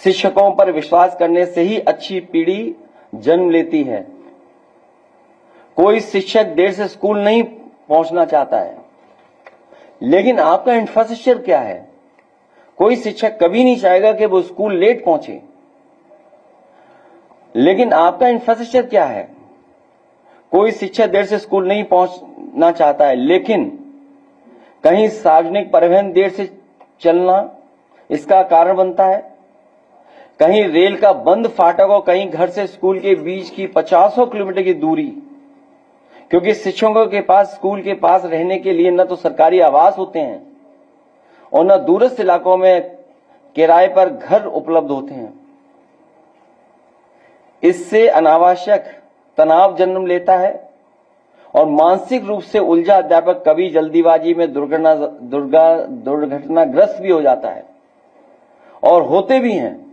शिक्षकों पर विश्वास करने से ही अच्छी पीढ़ी जन्म लेती है। कोई शिक्षक देर से स्कूल नहीं पहुंचना चाहता है, लेकिन आपका इंफ्रास्ट्रक्चर क्या है? कोई शिक्षक कभी नहीं चाहेगा कि वो स्कूल लेट पहुंचे, लेकिन आपका इंफ्रास्ट्रक्चर क्या है? कोई शिक्षक देर से स्कूल नहीं पहुंचना चाहता है, लेकिन कहीं सार्वजनिक परिवहन देर से चलना इसका कारण बनता है। कहीं रेल का बंद फाटक और कहीं घर से स्कूल के बीच की 50 किलोमीटर की दूरी, क्योंकि शिक्षकों के पास स्कूल के पास रहने के लिए न तो सरकारी आवास होते हैं और न दूरस्थ इलाकों में किराए पर घर उपलब्ध होते हैं। इससे अनावश्यक तनाव जन्म लेता है और मानसिक रूप से उलझा अध्यापक कभी जल्दीबाजी में दुर्घटनाग्रस्त भी हो जाता है, और होते भी हैं,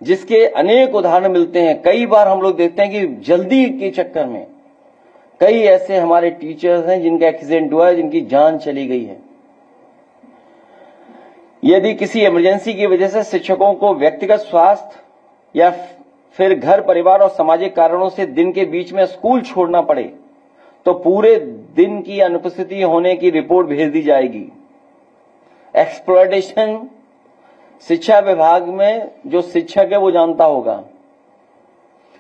जिसके अनेक उदाहरण मिलते हैं। कई बार हम लोग देखते हैं कि जल्दी के चक्कर में कई ऐसे हमारे टीचर्स हैं जिनका एक्सीडेंट हुआ है, जिनकी जान चली गई है। यदि किसी इमरजेंसी की वजह से शिक्षकों को व्यक्तिगत स्वास्थ्य या फिर घर परिवार और सामाजिक कारणों से दिन के बीच में स्कूल छोड़ना पड़े, तो पूरे दिन की अनुपस्थिति होने की रिपोर्ट भेज दी जाएगी। एक्सप्लॉयटेशन शिक्षा विभाग में जो शिक्षक है वो जानता होगा।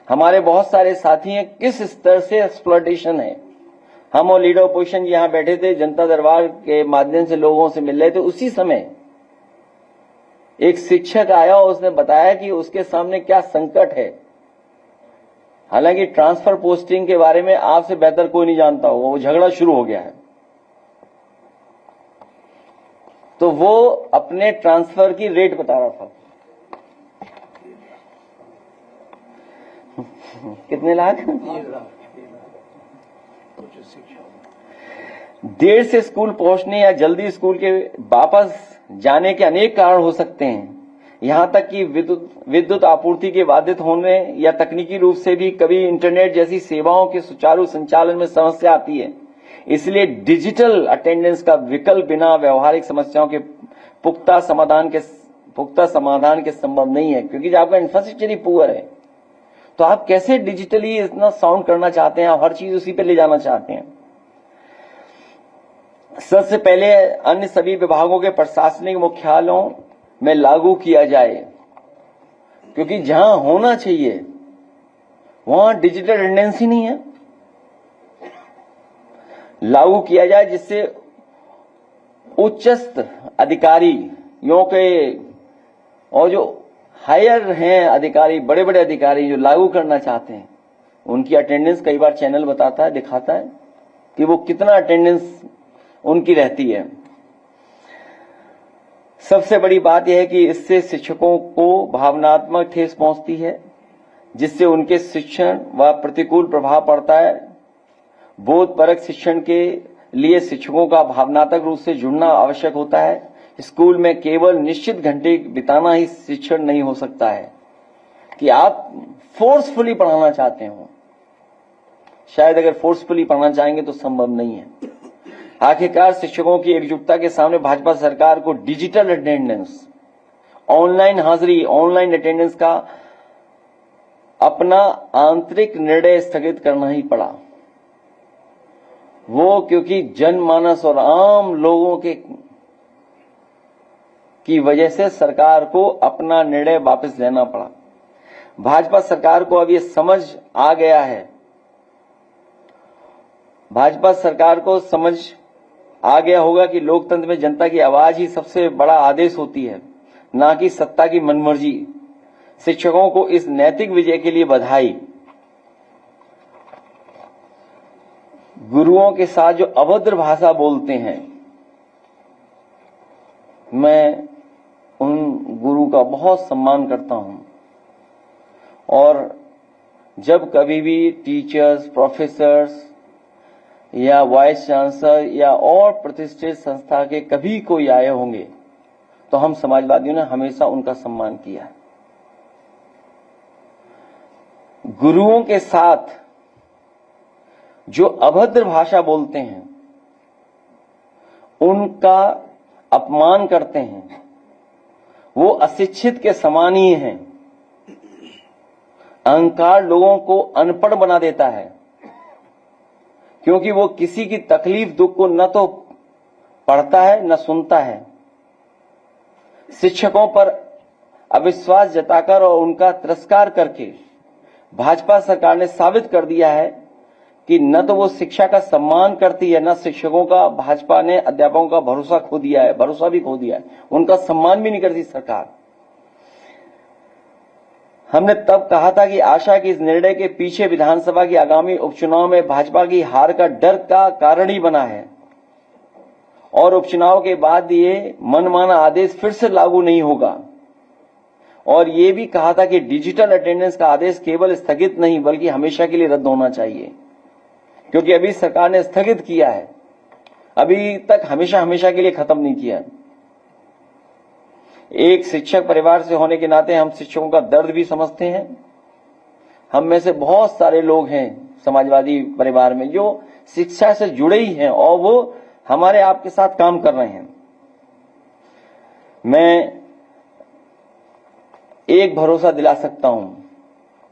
हमारे बहुत सारे साथी हैं, किस स्तर से एक्सप्लॉयटेशन है। हम और लीडर ऑपोजिशन यहां बैठे थे, जनता दरबार के माध्यम से लोगों से मिल रहे थे। उसी समय एक शिक्षक आया और उसने बताया कि उसके सामने क्या संकट है। हालांकि ट्रांसफर पोस्टिंग के बारे में आपसे बेहतर कोई नहीं जानता होगा, वो झगड़ा शुरू हो गया है। तो वो अपने ट्रांसफर की रेट बता रहा था, कितने लाख? देर से स्कूल पहुंचने या जल्दी स्कूल के वापस जाने के अनेक कारण हो सकते हैं। यहां तक कि विद्युत आपूर्ति के बाधित होने या तकनीकी रूप से भी कभी इंटरनेट जैसी सेवाओं के सुचारू संचालन में समस्या आती है। इसलिए डिजिटल अटेंडेंस का विकल्प बिना व्यवहारिक समस्याओं के पुख्ता समाधान के संभव नहीं है, क्योंकि जब आपका इंफ्रास्ट्रक्चर ही पुअर है तो आप कैसे डिजिटली इतना साउंड करना चाहते हैं, आप हर चीज उसी पे ले जाना चाहते हैं। सबसे पहले अन्य सभी विभागों के प्रशासनिक मुख्यालयों में लागू किया जाए, क्योंकि जहां होना चाहिए वहां डिजिटल अटेंडेंस ही नहीं है। लागू किया जाए जिससे उच्चस्थ अधिकारियों के और जो हायर हैं अधिकारी, बड़े बड़े अधिकारी जो लागू करना चाहते हैं, उनकी अटेंडेंस कई बार चैनल बताता है, दिखाता है कि वो कितना अटेंडेंस उनकी रहती है। सबसे बड़ी बात यह है कि इससे शिक्षकों को भावनात्मक ठेस पहुंचती है, जिससे उनके शिक्षण व प्रतिकूल प्रभाव पड़ता है। बोधपरक शिक्षण के लिए शिक्षकों का भावनात्मक रूप से जुड़ना आवश्यक होता है। स्कूल में केवल निश्चित घंटे बिताना ही शिक्षण नहीं हो सकता है कि आप फोर्सफुली पढ़ाना चाहते हो। शायद अगर फोर्सफुली पढ़ाना चाहेंगे तो संभव नहीं है। आखिरकार शिक्षकों की एकजुटता के सामने भाजपा सरकार को डिजिटल अटेंडेंस, ऑनलाइन हाजिरी, ऑनलाइन अटेंडेंस का अपना आंतरिक निर्णय स्थगित करना ही पड़ा। वो क्योंकि जनमानस और आम लोगों की वजह से सरकार को अपना निर्णय वापस लेना पड़ा। भाजपा सरकार को अब ये समझ आ गया है, भाजपा सरकार को समझ आ गया होगा कि लोकतंत्र में जनता की आवाज ही सबसे बड़ा आदेश होती है, ना कि सत्ता की मनमर्जी। शिक्षकों को इस नैतिक विजय के लिए बधाई। गुरुओं के साथ जो अभद्र भाषा बोलते हैं, मैं उन गुरु का बहुत सम्मान करता हूं, और जब कभी भी टीचर्स, प्रोफेसर्स या वाइस चांसलर या और प्रतिष्ठित संस्था के कभी कोई आए होंगे तो हम समाजवादियों ने हमेशा उनका सम्मान किया है। गुरुओं के साथ जो अभद्र भाषा बोलते हैं, उनका अपमान करते हैं, वो अशिक्षित के समान ही हैं। अहंकार लोगों को अनपढ़ बना देता है, क्योंकि वो किसी की तकलीफ दुख को न तो पढ़ता है न सुनता है। शिक्षकों पर अविश्वास जताकर और उनका तिरस्कार करके भाजपा सरकार ने साबित कर दिया है कि न तो वो शिक्षा का सम्मान करती है, न शिक्षकों का भाजपा ने अध्यापकों का भरोसा खो दिया है, भरोसा भी खो दिया है, उनका सम्मान भी नहीं करती सरकार। हमने तब कहा था कि आशा की इस निर्णय के पीछे विधानसभा की आगामी उपचुनाव में भाजपा की हार का डर का कारण ही बना है और उपचुनाव के बाद ये मनमाना आदेश फिर से लागू नहीं होगा। और ये भी कहा था कि डिजिटल अटेंडेंस का आदेश केवल स्थगित नहीं बल्कि हमेशा के लिए रद्द होना चाहिए, क्योंकि अभी सरकार ने स्थगित किया है, अभी तक हमेशा के लिए खत्म नहीं किया। एक शिक्षक परिवार से होने के नाते हम शिक्षकों का दर्द भी समझते हैं। हम में से बहुत सारे लोग हैं समाजवादी परिवार में जो शिक्षा से जुड़े ही हैं और वो हमारे आपके साथ काम कर रहे हैं। मैं एक भरोसा दिला सकता हूं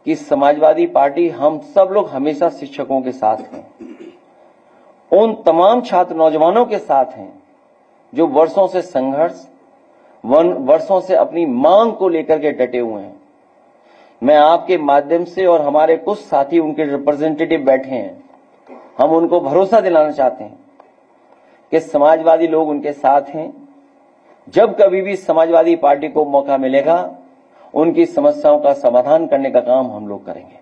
कि समाजवादी पार्टी हम सब लोग हमेशा शिक्षकों के साथ हैं, उन तमाम छात्र नौजवानों के साथ हैं जो वर्षों से संघर्ष, वर्षों से अपनी मांग को लेकर के डटे हुए हैं। मैं आपके माध्यम से और हमारे कुछ साथी उनके रिप्रेजेंटेटिव बैठे हैं, हम उनको भरोसा दिलाना चाहते हैं कि समाजवादी लोग उनके साथ हैं। जब कभी भी समाजवादी पार्टी को मौका मिलेगा उनकी समस्याओं का समाधान करने का काम हम लोग करेंगे।